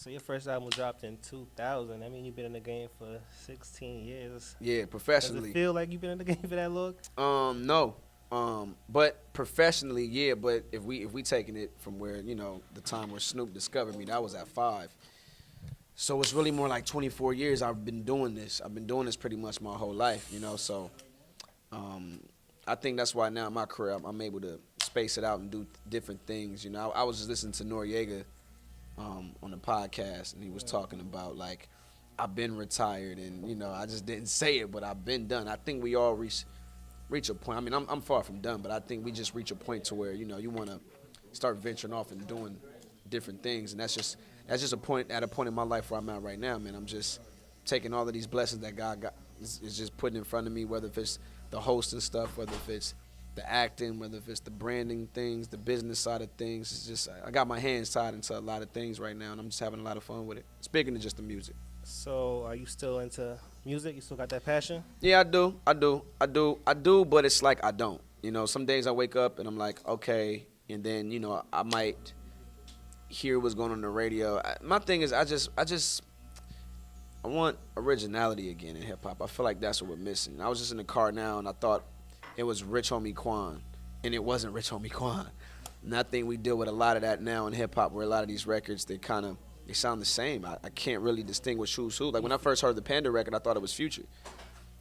So your first album dropped in 2000. I mean, you've been in the game for 16 years. Yeah, Does it professionally. feel like you've been in the game for that long? No. But professionally, yeah. But if we taking it from where the time where Snoop discovered me, that was at 5. So it's really more like 24 years I've been doing this. I've been doing this pretty much my whole life. So um, I think that's why now in my career I'm able to space it out and do different things. I was just listening to Noriega on the podcast, and he was talking about like I've been retired, and I just didn't say it, but I've been done. I think we all reach a point. I mean, I'm far from done, but I think we just reach a point to where you want to start venturing off and doing different things, and that's just a point in my life where I'm at right now, man. I'm just taking all of these blessings that God got is just putting in front of me, whether if it's the hosting stuff, whether if it's the acting, whether if it's the branding things, the business side of things. It's just I got my hands tied into a lot of things right now, and I'm just having a lot of fun with it. Speaking of just the music. So are you still into music? You still got that passion? Yeah, I do, but it's like I don't. Some days I wake up and I'm like, okay, and then I might hear what's going on the radio. My thing is I want originality again in hip hop. I feel like that's what we're missing. I was just in the car now and I thought it was Rich Homie Quan, and it wasn't Rich Homie Quan. And I think we deal with a lot of that now in hip hop, where a lot of these records they sound the same. I can't really distinguish who's who. Like when I first heard the Panda record, I thought it was Future.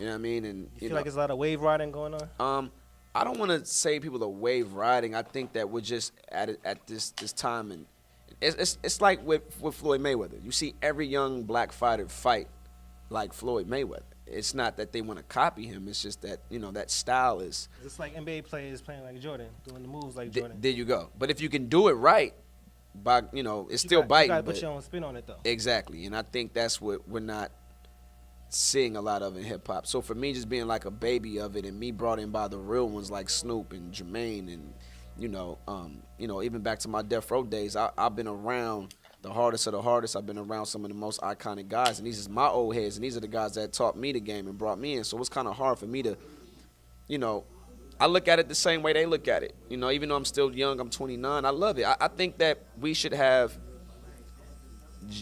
You know what I mean? And You feel like there's a lot of wave riding going on? I don't want to say people are wave riding. I think that we're just at this time, and it's like with Floyd Mayweather. You see every young black fighter fight like Floyd Mayweather. It's not that they want to copy him. It's just that that style is. It's like NBA players playing like Jordan, doing the moves like Jordan. There you go. But if you can do it right, by it's still biting. You gotta put your own spin on it though. Exactly, and I think that's what we're not seeing a lot of in hip hop. So for me, just being like a baby of it, and me brought in by the real ones like Snoop and Jermaine, and even back to my Death Row days, I've been around the hardest of the hardest. I've been around some of the most iconic guys, and these is my old heads, and these are the guys that taught me the game and brought me in. So it's kind of hard for me to, I look at it the same way they look at it. Even though I'm still young, I'm 29. I love it. I think that we should have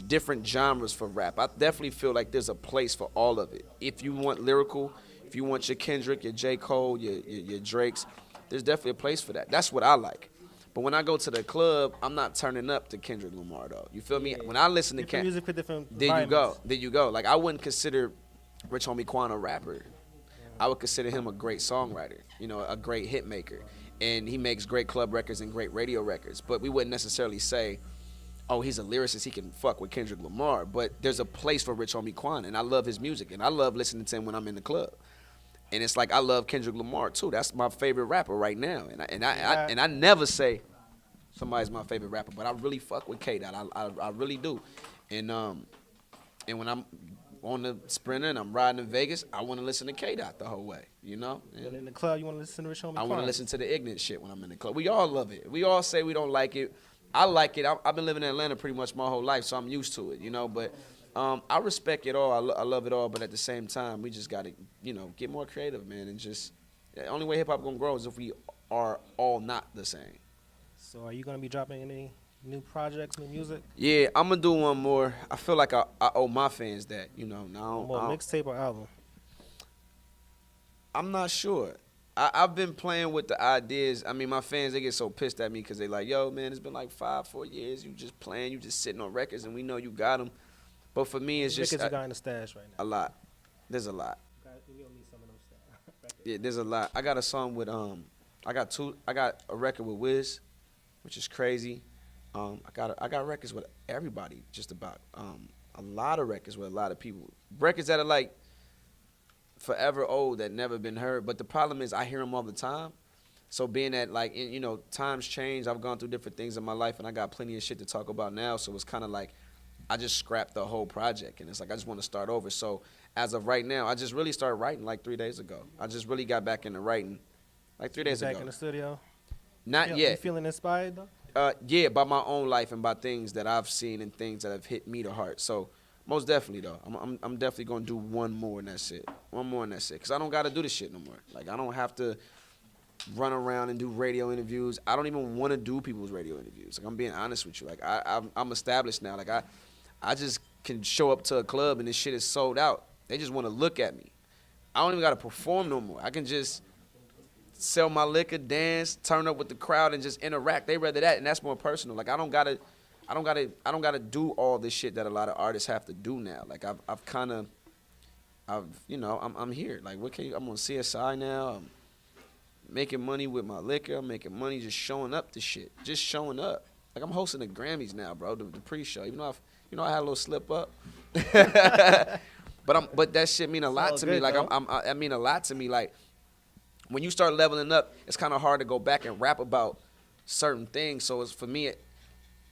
different genres for rap. I definitely feel like there's a place for all of it. If you want lyrical, if you want your Kendrick, your J. Cole, your Drakes, there's definitely a place for that. That's what I like. But when I go to the club, I'm not turning up to Kendrick Lamar, though. You feel me? When I listen to different music for different there you go. Like, I wouldn't consider Rich Homie Quan a rapper. I would consider him a great songwriter, a great hit maker. And he makes great club records and great radio records. But we wouldn't necessarily say, oh, he's a lyricist, he can fuck with Kendrick Lamar. But there's a place for Rich Homie Quan, and I love his music. And I love listening to him when I'm in the club. And it's like I love Kendrick Lamar too. That's my favorite rapper right now. And I never say somebody's my favorite rapper, but I really fuck with K Dot. I really do. And when I'm on the Sprinter and I'm riding in Vegas, I want to listen to K Dot the whole way. And in the club, you want to listen to Rich Homie Quan? I want to listen to the ignorant shit when I'm in the club. We all love it. We all say we don't like it. I like it. I've been living in Atlanta pretty much my whole life, so I'm used to it. But I respect it all. I love it all, but at the same time, we just got to, get more creative, man. And just the only way hip hop gonna grow is if we are all not the same. So are you gonna be dropping any new projects, new music? Yeah, I'm gonna do one more. I feel like I owe my fans that. Now More mixtape or album? I'm not sure. I've been playing with the ideas. I mean, my fans, they get so pissed at me because they like, yo, man, it's been like 4 years. You just playing, you just sitting on records, and we know you got them. But for me, it's just records you got in the stash right now. A lot. There's a lot. We don't need some of them stash. Yeah, there's a lot. I got a song with I got a record with Wiz, which is crazy. I got records with everybody, just about. A lot of records with a lot of people. Records that are like forever old that never been heard. But the problem is I hear them all the time. So being that like times change, I've gone through different things in my life, and I got plenty of shit to talk about now. So it's kind of like I just scrapped the whole project, and it's like I just want to start over. So as of right now, I just really started writing like 3 days ago. I just really got back into writing like 3 days ago. Back in the studio? Not yet. You feeling inspired though? Yeah, by my own life and by things that I've seen and things that have hit me to heart. So most definitely though, I'm definitely gonna do one more and that's it. One more and that's it. Cause I don't gotta do this shit no more. Like I don't have to run around and do radio interviews. I don't even want to do people's radio interviews. Like I'm being honest with you. Like I'm established now. Like I just can show up to a club and this shit is sold out. They just want to look at me. I don't even got to perform no more. I can just sell my liquor, dance, turn up with the crowd, and just interact. They rather that, and that's more personal. Like I don't gotta do all this shit that a lot of artists have to do now. Like I'm here. Like I'm on CSI now. I'm making money with my liquor. I'm making money just showing up to shit. Just showing up. Like I'm hosting the Grammys now, bro. The pre-show. Even though I had a little slip up. But that shit mean a lot to me. Like I mean a lot to me. Like when you start leveling up, it's kind of hard to go back and rap about certain things. So it's for me,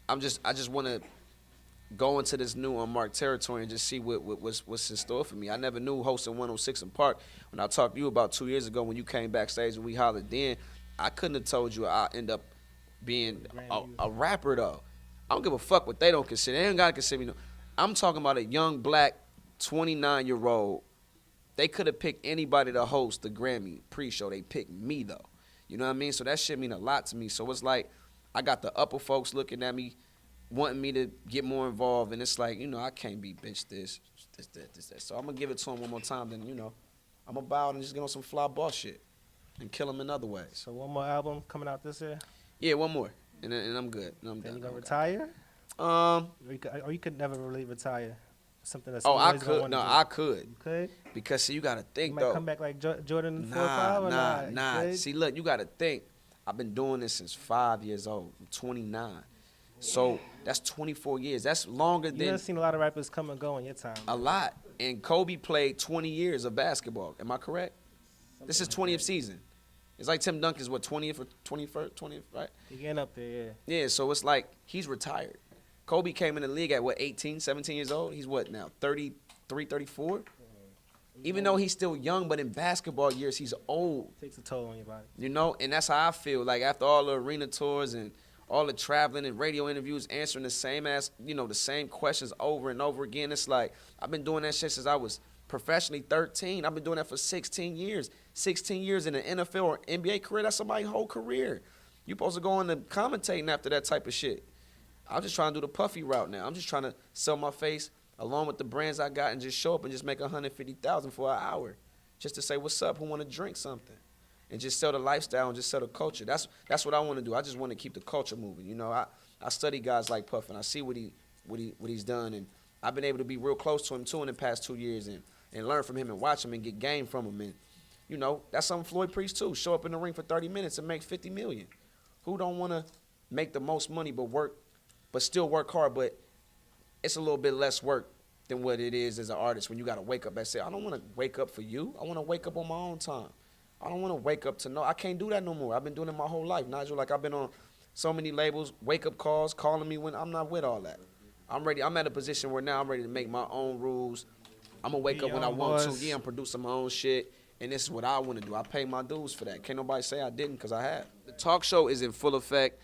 I just want to go into this new unmarked territory and just see what's in store for me. I never knew hosting 106 in Park. When I talked to you about 2 years ago when you came backstage and we hollered then, I couldn't have told you I'd end up being a rapper though. I don't give a fuck what they don't consider. They ain't gotta consider me. No. I'm talking about a young black 29-year-old. They could have picked anybody to host the Grammy pre-show. They picked me though. You know what I mean? So that shit mean a lot to me. So it's like I got the upper folks looking at me, wanting me to get more involved, and it's like, I can't be bitch this. So I'm gonna give it to him one more time. Then I'm gonna bow and just get on some fly boss shit and kill him in other ways. So one more album coming out this year? Yeah, one more, and I'm good. And I'm then done. you gonna retire? Or you could never really retire. Something that's I could. No, I could. You could? Because see, you gotta think you might though. Come back like Jordan in 4 or 5 or not? Nah. See, look, you gotta think. I've been doing this since 5 years old. I'm 29. So that's 24 years. That's longer than. You've seen a lot of rappers come and go in your time. A lot. And Kobe played 20 years of basketball. Am I correct? This is 20th season. It's like Tim Duncan's, 20th or 21st, 20th, right? You're getting up there, yeah. Yeah, so it's like he's retired. Kobe came in the league at, 18, 17 years old? He's what now, 33, 34? Even though he's still young, but in basketball years, he's old. Takes a toll on your body. And that's how I feel. Like, after all the arena tours and all the traveling and radio interviews, answering the same questions over and over again, it's like, I've been doing that shit since I was professionally 13. I've been doing that for 16 years. 16 years in an NFL or NBA career, that's somebody's whole career. You're supposed to go into commentating after that type of shit. I'm just trying to do the puffy route now. I'm just trying to sell my face along with the brands I got and just show up and just make $150,000 for an hour, just to say what's up, who want to drink something, and just sell the lifestyle and just sell the culture. That's what I want to do. I just want to keep the culture moving. I study guys like Puff and I see what he's done, and I've been able to be real close to him too in the past 2 years and learn from him and watch him and get game from him. And that's something Floyd preached too. Show up in the ring for 30 minutes and make $50 million. Who don't want to make the most money but still work hard, but it's a little bit less work than what it is as an artist when you got to wake up and say, I don't want to wake up for you. I want to wake up on my own time. I don't want to wake up to I can't do that no more. I've been doing it my whole life, Nigel. Like, I've been on so many labels, wake-up calls, calling me when I'm not with all that. I'm ready. I'm at a position where now I'm ready to make my own rules. I'm going to wake up when I want to. Yeah, I'm producing my own shit, and this is what I want to do. I pay my dues for that. Can't nobody say I didn't, because I have. The talk show is in full effect.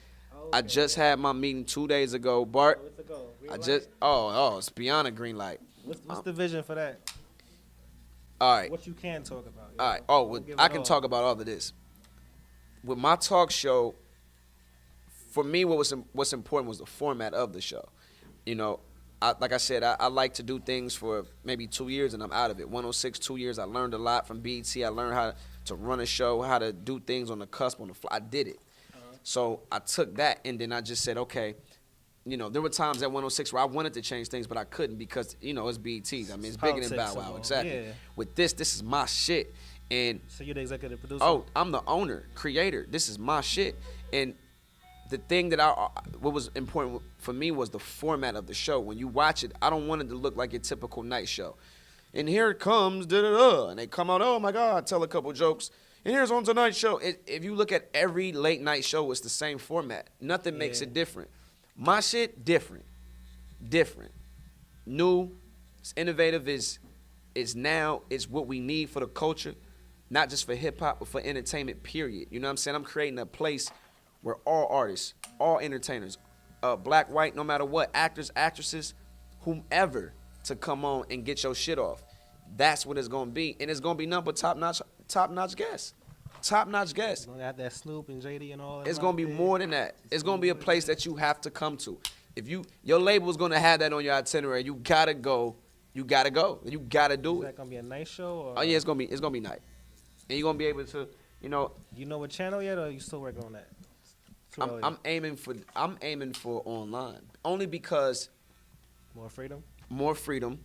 I just had my meeting 2 days ago. Bart, it's beyond a green light. What's the vision for that? All right. What you can talk about. All right. I can talk about all of this. With my talk show, for me, what's important was the format of the show. Like I said, I like to do things for maybe 2 years and I'm out of it. 106, 2 years, I learned a lot from BET. I learned how to run a show, how to do things on the cusp, on the fly. I did it. So I took that and then I just said, okay, there were times at 106 where I wanted to change things, but I couldn't because, it's BET. I mean, it's bigger than Bow Wow. Exactly. Yeah. With this is my shit. And so you're the executive producer? Oh, I'm the owner, creator. This is my shit. And the thing that what was important for me was the format of the show. When you watch it, I don't want it to look like a typical night show. And here it comes, da-da-da. And they come out, oh, my God, tell a couple jokes. And here's on tonight's show. If you look at every late night show, it's the same format. Nothing makes it different. My shit, different. New, it's innovative, is now, it's what we need for the culture, not just for hip-hop, but for entertainment, period. You know what I'm saying? I'm creating a place where all artists, all entertainers, black, white, no matter what, actors, actresses, whomever, to come on and get your shit off. That's what it's going to be. And it's going to be nothing but top-notch guests. Top-notch guests. It's going to have that Snoop and JD and all that. It's going to be more than that. It's going to be a place that you have to come to. If your label is gonna have that on your itinerary, you gotta go. You gotta go. You gotta do Is it. that gonna be a night show? Or Oh yeah, it's gonna be night, and you're gonna be able to, you know, you know what channel yet, or are you still working on that? Too I'm early. I'm aiming for online only because More freedom. more freedom.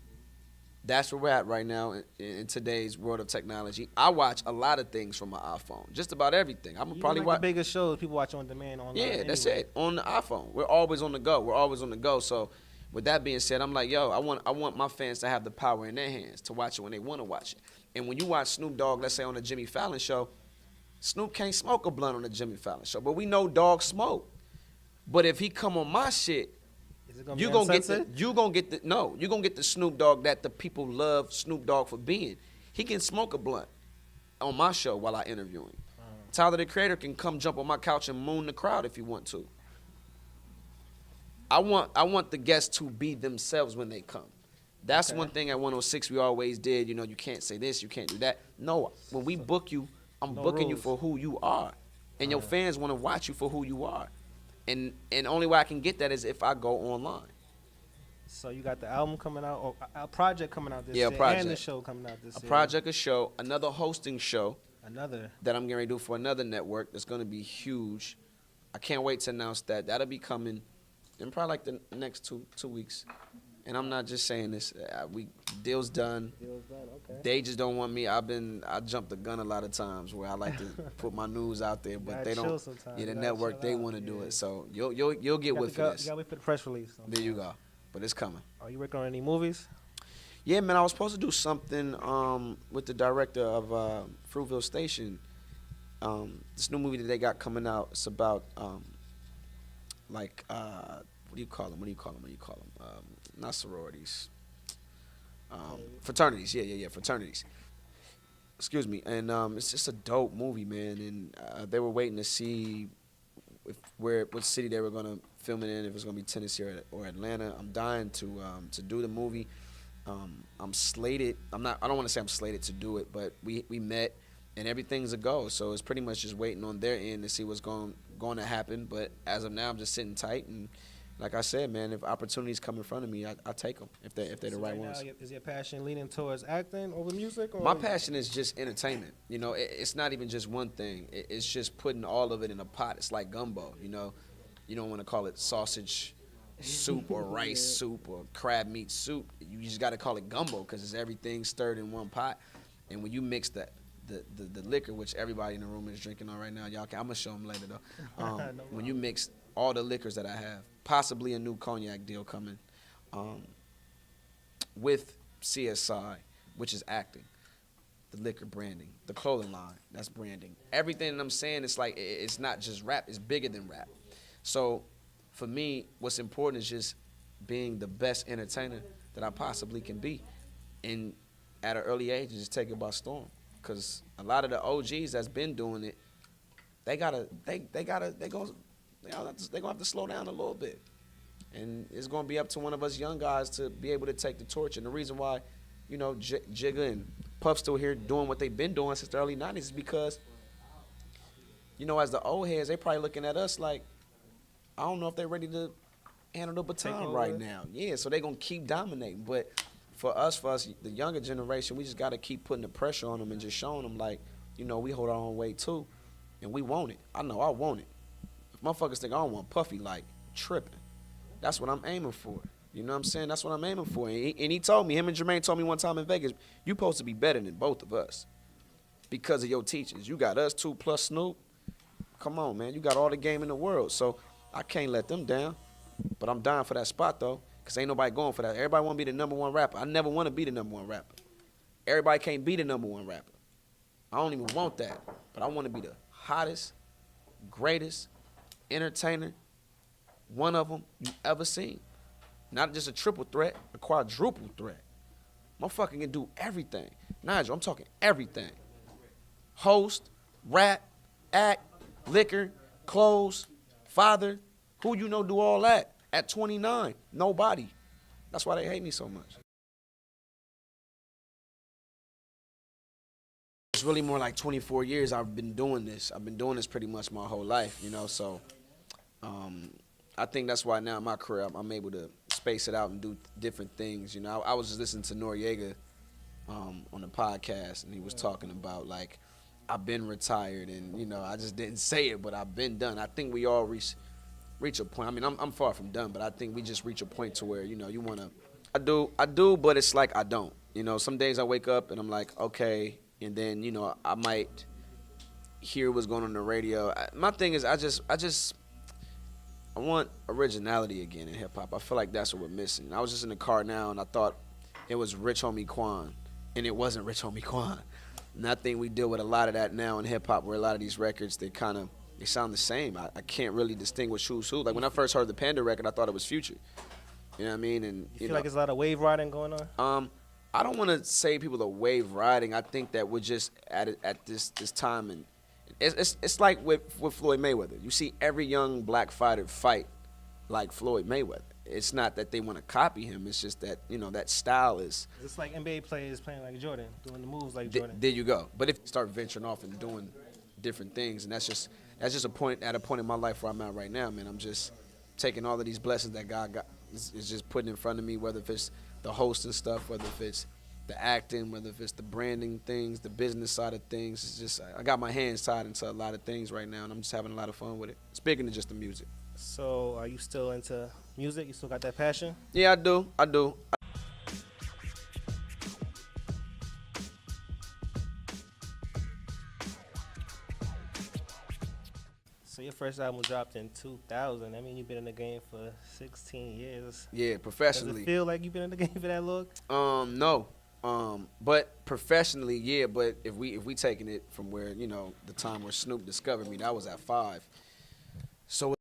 That's where we're at right now in today's world of technology. I watch a lot of things from my iPhone, just about everything. I'm Even probably like watch. the biggest shows people watch on demand online. Yeah, that's anyway. it. On the iPhone, we're always on the go. We're always on the go. So, with that being said, I'm like, yo, I want my fans to have the power in their hands to watch it when they want to watch it. And when you watch Snoop Dogg, let's say on the Jimmy Fallon show, Snoop can't smoke a blunt on the Jimmy Fallon show, but we know Dogg smoke. But if he come on my shit, Is it gonna you be gonna uncensored? you gonna get the no, you gonna get the Snoop Dogg that the people love Snoop Dogg for being. He can smoke a blunt on my show while I interview him. Tyler the Creator can come jump on my couch and moon the crowd if he want to. I want the guests to be themselves when they come. That's one thing at 106 we always did. You know, you can't say this, you can't do that. No, when we book you, I'm No booking you rules. for who you are, and your fans want to watch you for who you are. And only way I can get that is if I go online. So you got the album coming out, or a project coming out this Yeah, a year, project. and the show coming out this A year. project, a show, another hosting show Another. that I'm getting ready to do for another network that's going to be huge. I can't wait to announce that. That'll be coming in probably like the next two weeks. And I'm not just saying this. Deal's done. Deal's done. Okay. They just don't want me. I jumped the gun a lot of times where I like to put my news out there, but Gotta they chill don't. sometimes. Yeah, the Gotta network chill they out, want to do yeah. it. So you'll get with for You this. gotta wait for the press release. There you go. But it's coming. Are you working on any movies? Yeah, man. I was supposed to do something with the director of Fruitville Station. This new movie that they got coming out. It's about what do you call them? Not sororities. Fraternities. Yeah. Fraternities. Excuse me. And it's just a dope movie, man. And they were waiting to see what city they were gonna film it in. If it was gonna be Tennessee or Atlanta. I'm dying to do the movie. I'm slated. I don't want to say I'm slated to do it, but we met and everything's a go. So it's pretty much just waiting on their end to see what's going to happen. But as of now, I'm just sitting tight and. Like I said, man, if opportunities come in front of me, I take them if they're the right ones. Now, is your passion leaning towards acting over music? Or? My passion is just entertainment. You know, it's not even just one thing. It's just putting all of it in a pot. It's like gumbo. You know, you don't want to call it sausage soup or rice soup or crab meat soup. You just got to call it gumbo because it's everything stirred in one pot. And when you mix the liquor, which everybody in the room is drinking on right now, I'm gonna show them later though. No when you mix all the liquors that I have, possibly a new cognac deal coming, with CSI, which is acting, the liquor branding, the clothing line, that's branding. Everything that I'm saying, it's like it's not just rap, it's bigger than rap. So for me, what's important is just being the best entertainer that I possibly can be. And at an early age, just take it by storm. Because a lot of the OGs that's been doing it, they're gonna have to slow down a little bit. And it's going to be up to one of us young guys to be able to take the torch. And the reason why, you know, Jigga and Puff still here doing what they've been doing since the early 90s is because, you know, as the old heads, they probably looking at us like, I don't know if they're ready to handle the baton right now. Yeah, so they're going to keep dominating. But for us, the younger generation, we just got to keep putting the pressure on them and just showing them, like, you know, we hold our own weight too. And we want it. I know I want it. If motherfuckers think I don't want Puffy, like, tripping. That's what I'm aiming for. You know what I'm saying? That's what I'm aiming for. And he told me, him and Jermaine told me one time in Vegas, you supposed to be better than both of us because of your teachings. You got us two plus Snoop. Come on, man. You got all the game in the world. So I can't let them down. But I'm dying for that spot, though, because ain't nobody going for that. Everybody want to be the number one rapper. I never want to be the number one rapper. Everybody can't be the number one rapper. I don't even want that. But I want to be the hottest, greatest entertainer, one of them you ever seen. Not just a triple threat, a quadruple threat. Motherfucker can do everything. Nigel, I'm talking everything. Host, rap, act, liquor, clothes, father. Who you know do all that? At 29, nobody. That's why they hate me so much. It's really more like 24 years I've been doing this. I've been doing this pretty much my whole life, you know, so I think that's why now in my career I'm able to space it out and do different things. You know, I was just listening to Noriega on the podcast, and he was talking about like I've been retired, and you know I just didn't say it, but I've been done. I think we all reach a point. I mean, I'm far from done, but I think we just reach a point to where you know you wanna. I do, but it's like I don't. You know, some days I wake up and I'm like, okay, and then you know I might hear what's going on the radio. My thing is, I want originality again in hip hop. I feel like that's what we're missing. I was just in the car now and I thought it was Rich Homie Quan, and it wasn't Rich Homie Quan. And I think we deal with a lot of that now in hip hop, where a lot of these records they sound the same. I can't really distinguish who's who. Like when I first heard the Panda record, I thought it was Future. You know what I mean? And You feel like there's a lot of wave riding going on? I don't want to say people are wave riding. I think that we're just at this time, and it's like with Floyd Mayweather. You see every young black fighter fight like Floyd Mayweather. It's not that they want to copy him. It's just that you know that style is. It's like NBA players playing like Jordan, doing the moves like Jordan. There you go. But if you start venturing off and doing different things, and that's just a point in my life where I'm at right now, man. I'm just taking all of these blessings that God got is just putting in front of me, whether if it's the hosting stuff, whether if it's the acting, whether if it's the branding things, the business side of things. It's just I got my hands tied into a lot of things right now, and I'm just having a lot of fun with it. It's bigger than just the music. So are you still into music? You still got that passion? Yeah, I do. So your first album dropped in 2000. I mean, you've been in the game for 16 years. Yeah, Does professionally. it feel like you've been in the game for that long? No. But professionally, yeah. But if we taking it from where you know the time where Snoop discovered me, that was at 5. So